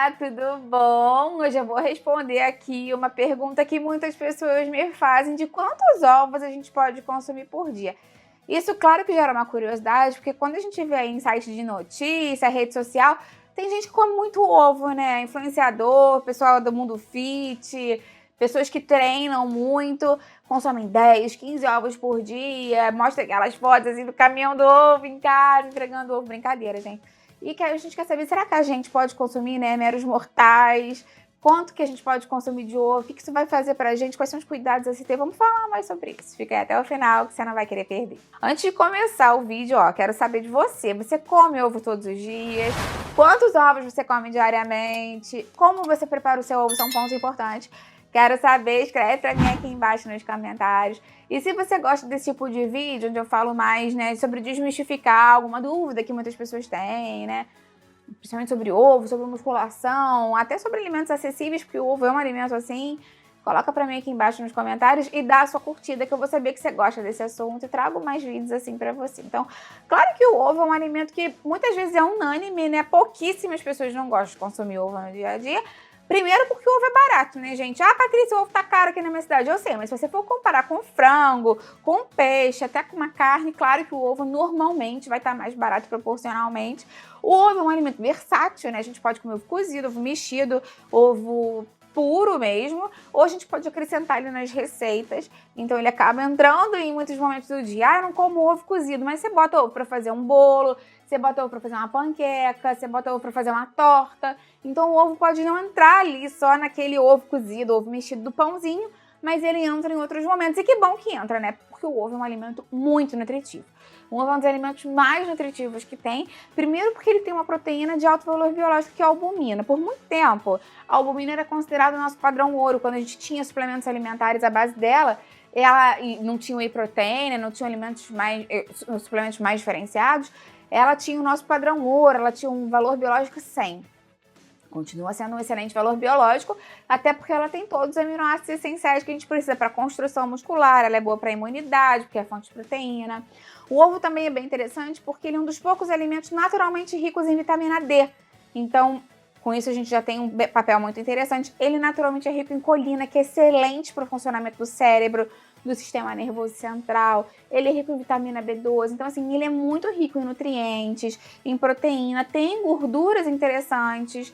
Olá, tudo bom? Hoje eu vou responder aqui uma pergunta que muitas pessoas me fazem de quantos ovos a gente pode consumir por dia. Isso, claro que gera uma curiosidade, porque quando a gente vê em site de notícia, rede social, tem gente que come muito ovo, né? Influenciador, pessoal do mundo fit, pessoas que treinam muito, consomem 10, 15 ovos por dia, mostra aquelas fotos assim do caminhão do ovo em casa, entregando ovo. Brincadeira, gente. E que a gente quer saber, será que a gente pode consumir, né, meros mortais? Quanto que a gente pode consumir de ovo? O que isso vai fazer pra gente? Quais são os cuidados a se ter? Vamos falar mais sobre isso. Fica aí até o final que você não vai querer perder. Antes de começar o vídeo, quero saber de você. Você come ovo todos os dias? Quantos ovos você come diariamente? Como você prepara o seu ovo? São pontos importantes. Quero saber, escreve pra mim aqui embaixo nos comentários. E se você gosta desse tipo de vídeo, onde eu falo mais, né, sobre desmistificar alguma dúvida que muitas pessoas têm, né? Principalmente sobre ovo, sobre musculação, até sobre alimentos acessíveis, porque o ovo é um alimento assim. Coloca pra mim aqui embaixo nos comentários e dá a sua curtida, que eu vou saber que você gosta desse assunto e trago mais vídeos assim pra você. Então, claro que o ovo é um alimento que muitas vezes é unânime, né? Pouquíssimas pessoas não gostam de consumir ovo no dia a dia. Primeiro porque o ovo é barato, né, gente? Patrícia, o ovo tá caro aqui na minha cidade. Eu sei, mas se você for comparar com frango, com peixe, até com uma carne, claro que o ovo normalmente vai estar mais barato proporcionalmente. O ovo é um alimento versátil, né? A gente pode comer ovo cozido, ovo mexido, ovo puro mesmo, ou a gente pode acrescentar ele nas receitas. Então ele acaba entrando em muitos momentos do dia. Eu não como ovo cozido, mas você bota ovo para fazer um bolo, você bota ovo para fazer uma panqueca, você bota ovo para fazer uma torta. Então o ovo pode não entrar ali só naquele ovo cozido, ovo mexido do pãozinho, mas ele entra em outros momentos. E que bom que entra, né? Porque o ovo é um alimento muito nutritivo. O ovo é um dos alimentos mais nutritivos que tem. Primeiro porque ele tem uma proteína de alto valor biológico, que é a albumina. Por muito tempo, a albumina era considerada o nosso padrão ouro. Quando a gente tinha suplementos alimentares à base dela, ela não tinha whey protein, não tinha suplementos mais diferenciados, ela tinha o nosso padrão ouro, ela tinha um valor biológico 100. Continua sendo um excelente valor biológico, até porque ela tem todos os aminoácidos essenciais que a gente precisa para construção muscular, ela é boa para imunidade, porque é fonte de proteína. O ovo também é bem interessante porque ele é um dos poucos alimentos naturalmente ricos em vitamina D. Então, com isso a gente já tem um papel muito interessante. Ele naturalmente é rico em colina, que é excelente para o funcionamento do cérebro, do sistema nervoso central. Ele é rico em vitamina B12. Então, assim, ele é muito rico em nutrientes, em proteína, tem gorduras interessantes.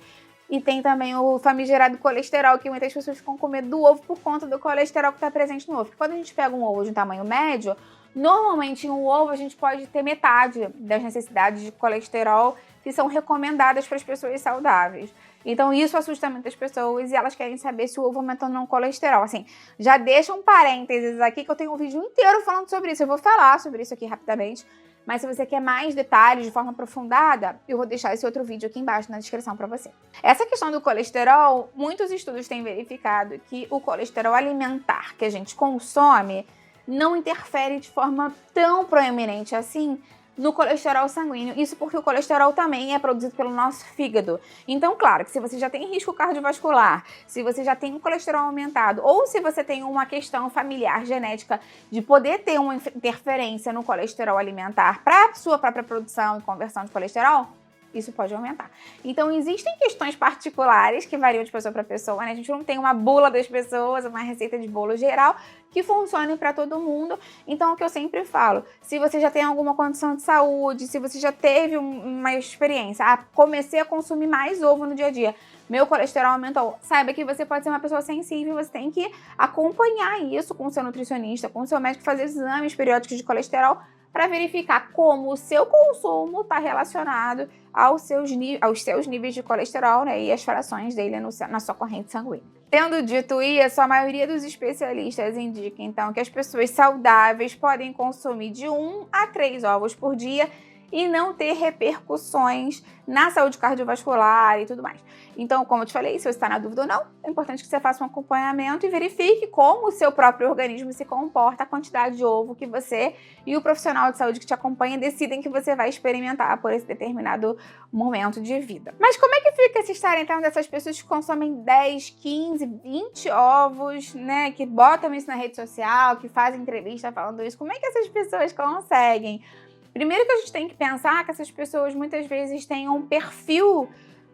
E tem também o famigerado colesterol, que muitas pessoas ficam com medo do ovo por conta do colesterol que está presente no ovo. Porque quando a gente pega um ovo de um tamanho médio, normalmente em um ovo a gente pode ter metade das necessidades de colesterol que são recomendadas para as pessoas saudáveis. Então isso assusta muitas pessoas e elas querem saber se o ovo aumenta ou não o colesterol. Assim, já deixa um parênteses aqui que eu tenho um vídeo inteiro falando sobre isso. Eu vou falar sobre isso aqui rapidamente. Mas se você quer mais detalhes de forma aprofundada, eu vou deixar esse outro vídeo aqui embaixo na descrição para você. Essa questão do colesterol, muitos estudos têm verificado que o colesterol alimentar que a gente consome não interfere de forma tão proeminente assim no colesterol sanguíneo. Isso porque o colesterol também é produzido pelo nosso fígado. Então, claro, que se você já tem risco cardiovascular, se você já tem um colesterol aumentado, ou se você tem uma questão familiar genética de poder ter uma interferência no colesterol alimentar para a sua própria produção e conversão de colesterol, isso pode aumentar. Então, existem questões particulares que variam de pessoa para pessoa, né? A gente não tem uma bula das pessoas, uma receita de bolo geral que funcione para todo mundo. Então, o que eu sempre falo, se você já tem alguma condição de saúde, se você já teve uma experiência, comecei a consumir mais ovo no dia a dia, meu colesterol aumentou, saiba que você pode ser uma pessoa sensível, você tem que acompanhar isso com o seu nutricionista, com o seu médico, fazer exames periódicos de colesterol para verificar como o seu consumo está relacionado aos seus níveis de colesterol, né, e as frações dele na sua corrente sanguínea. Tendo dito isso, a maioria dos especialistas indica, então, que as pessoas saudáveis podem consumir de 1 a 3 ovos por dia e não ter repercussões na saúde cardiovascular e tudo mais. Então, como eu te falei, se você está na dúvida ou não, é importante que você faça um acompanhamento e verifique como o seu próprio organismo se comporta, a quantidade de ovo que você e o profissional de saúde que te acompanha decidem que você vai experimentar por esse determinado momento de vida. Mas como é que fica essa história, então, dessas pessoas que consomem 10, 15, 20 ovos, né, que botam isso na rede social, que fazem entrevista falando isso? Como é que essas pessoas conseguem? Primeiro que a gente tem que pensar que essas pessoas muitas vezes têm um perfil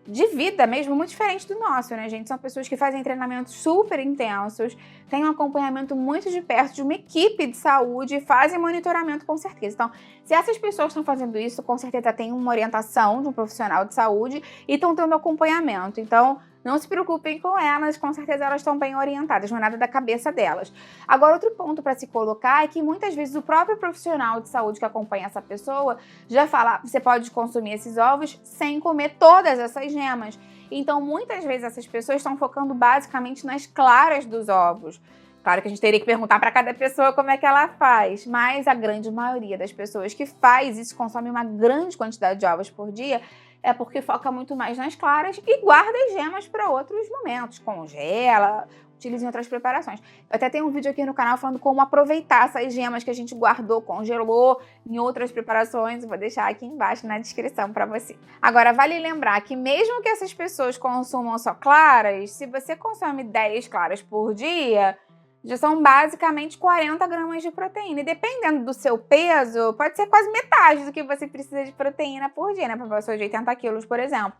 de vida mesmo muito diferente do nosso, né, gente? São pessoas que fazem treinamentos super intensos, têm um acompanhamento muito de perto de uma equipe de saúde e fazem monitoramento com certeza. Então, se essas pessoas estão fazendo isso, com certeza tem uma orientação de um profissional de saúde e estão tendo acompanhamento. Então, não se preocupem com elas, com certeza elas estão bem orientadas, não é nada da cabeça delas. Agora, outro ponto para se colocar é que muitas vezes o próprio profissional de saúde que acompanha essa pessoa já fala, você pode consumir esses ovos sem comer todas essas gemas. Então, muitas vezes essas pessoas estão focando basicamente nas claras dos ovos. Claro que a gente teria que perguntar para cada pessoa como é que ela faz, mas a grande maioria das pessoas que faz isso, consome uma grande quantidade de ovos por dia, é porque foca muito mais nas claras e guarda as gemas para outros momentos, congela, utiliza em outras preparações. Eu até tenho um vídeo aqui no canal falando como aproveitar essas gemas que a gente guardou, congelou em outras preparações. Vou deixar aqui embaixo na descrição para você. Agora, vale lembrar que mesmo que essas pessoas consumam só claras, se você consome 10 claras por dia, já são basicamente 40 gramas de proteína. E dependendo do seu peso, pode ser quase metade do que você precisa de proteína por dia, né? Para uma pessoa de 80 quilos, por exemplo.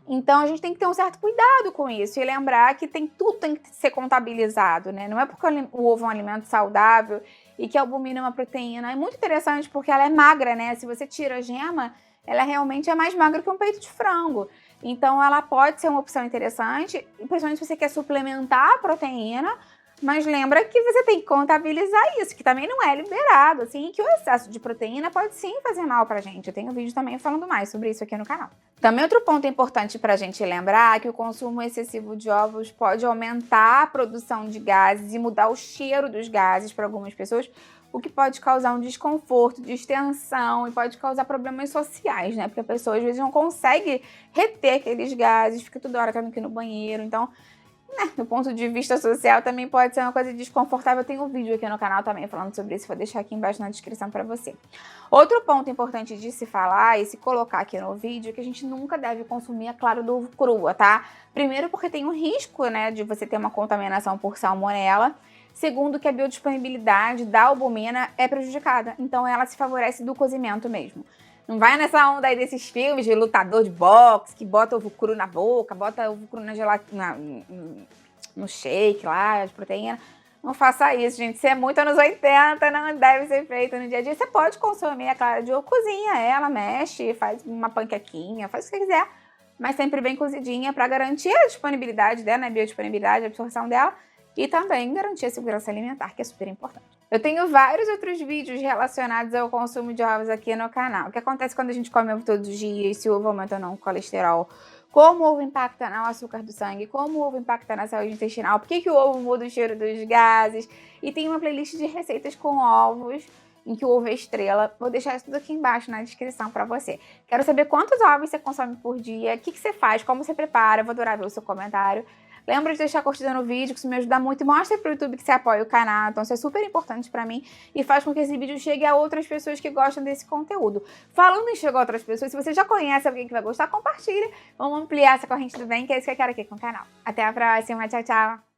Então, a gente tem que ter um certo cuidado com isso e lembrar que tudo tem que ser contabilizado, né? Não é porque o ovo é um alimento saudável e que a albumina é uma proteína. É muito interessante porque ela é magra, né? Se você tira a gema, ela realmente é mais magra que um peito de frango. Então, ela pode ser uma opção interessante, principalmente se você quer suplementar a proteína, mas lembra que você tem que contabilizar isso, que também não é liberado, assim, que o excesso de proteína pode sim fazer mal pra gente. Eu tenho um vídeo também falando mais sobre isso aqui no canal. Também outro ponto importante pra gente lembrar é que o consumo excessivo de ovos pode aumentar a produção de gases e mudar o cheiro dos gases para algumas pessoas, o que pode causar um desconforto, distensão e pode causar problemas sociais, né? Porque a pessoa às vezes não consegue reter aqueles gases, fica toda hora tendo que ir no banheiro, então, do ponto de vista social também pode ser uma coisa desconfortável. Eu tenho um vídeo aqui no canal também falando sobre isso, vou deixar aqui embaixo na descrição para você. Outro ponto importante de se falar e se colocar aqui no vídeo é que a gente nunca deve consumir a clara do ovo crua, tá? Primeiro porque tem um risco, né, de você ter uma contaminação por salmonela. Segundo, que a biodisponibilidade da albumina é prejudicada, então ela se favorece do cozimento mesmo. Não vai nessa onda aí desses filmes de lutador de boxe, que bota ovo cru na boca, bota ovo cru na gelatina, no shake lá, de proteína. Não faça isso, gente. Isso é muito anos 80, não deve ser feito no dia a dia. Você pode consumir a clara de ovo, cozinha ela, mexe, faz uma panquequinha, faz o que você quiser, mas sempre bem cozidinha para garantir a disponibilidade dela, né, a biodisponibilidade, a absorção dela, e também garantir a segurança alimentar, que é super importante. Eu tenho vários outros vídeos relacionados ao consumo de ovos aqui no canal. O que acontece quando a gente come ovo todos os dias, se o ovo aumenta ou não o colesterol, como o ovo impacta no açúcar do sangue, como o ovo impacta na saúde intestinal, por que o ovo muda o cheiro dos gases. E tem uma playlist de receitas com ovos, em que o ovo é estrela. Vou deixar isso tudo aqui embaixo na descrição pra você. Quero saber quantos ovos você consome por dia, o que você faz, como você prepara. Vou adorar ver o seu comentário. Lembra de deixar curtida no vídeo, que isso me ajuda muito, e mostra pro YouTube que você apoia o canal, então isso é super importante pra mim e faz com que esse vídeo chegue a outras pessoas que gostam desse conteúdo. Falando em chegar a outras pessoas, se você já conhece alguém que vai gostar, compartilha. Vamos ampliar essa corrente do bem, que é isso que eu quero aqui com o canal. Até a próxima, tchau, tchau!